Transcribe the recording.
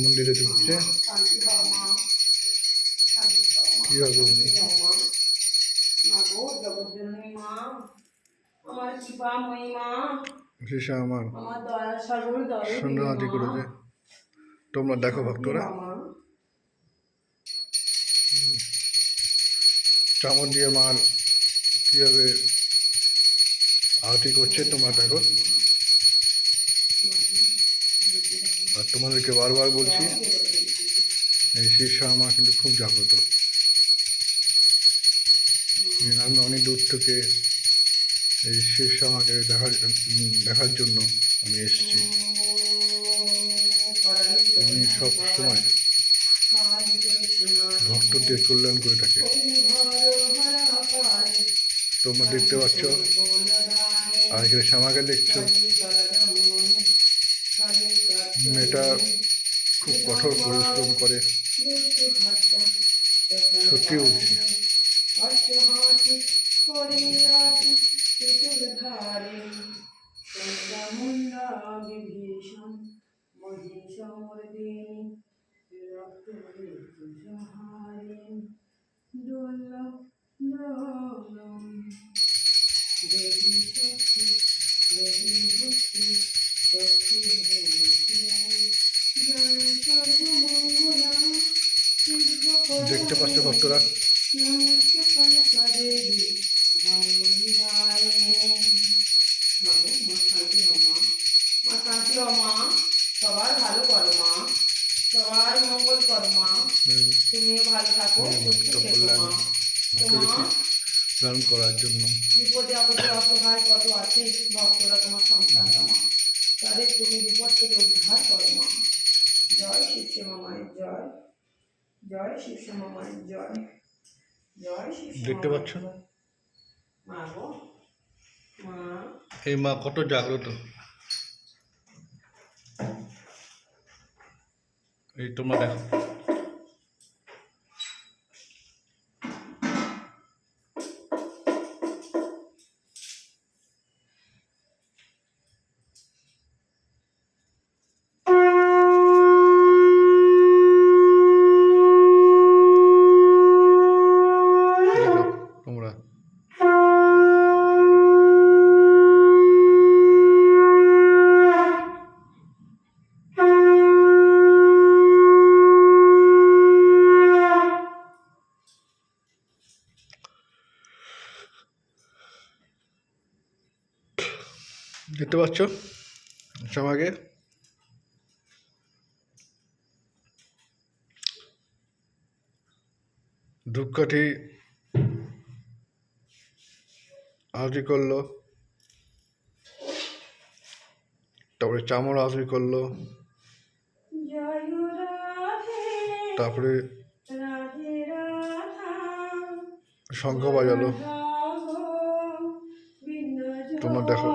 মন্দিরে ঢুকছে। কি হবে উনি? আমার সন্ন্যাহাতি করেছে। তোমরা দেখো ভক্তরা, চামচ দিয়ে মার কিভাবে আরতি করছে তোমরা দেখো। আর তোমাদেরকে বারবার বলছি, এই শীর্ষা মা কিন্তু খুব জাগ্রত। আমি অনেক দূর থেকে এই শীর্ষা মাকে দেখার জন্য আমি এসেছি। উনি সব সময় ভক্তদের কল্যাণ করে থাকে। তোমরা দেখতে পাচ্ছ, আর এখানে শ্যামাকে দেখছো। মেয়েটা খুব কঠোর পরিশ্রম করে, সত্যি বলছি। দেখতে পাচ্ছ ভক্তরা, সবার ভালো করো মা, সবার মঙ্গল করো মা, তুমিও ভালো থাকো, দান করার জন্য। বিপদে আপদে অসহায় কত আছে ভক্তরা তোমার সন্তান মা, তাদের তুমি বিপদ থেকে উদ্ধার করো মা। জয় শিবশ্যামা মায়ের জয়, জয় শিবশ্যামা মায়ের জয়, জয় শিবশ্যামা। দেখতে পাচ্ছ মা গো মা, এই মা কত জাগ্রত। এই তোমরা দেখো, তোমরা দেখতে পাচ্ছ শ্যামাকে। ধূপকাঠি আরতি করলো, তারপরে চামড় আরতি করলো, তারপরে শঙ্খ বাজালো। তোমরা দেখো।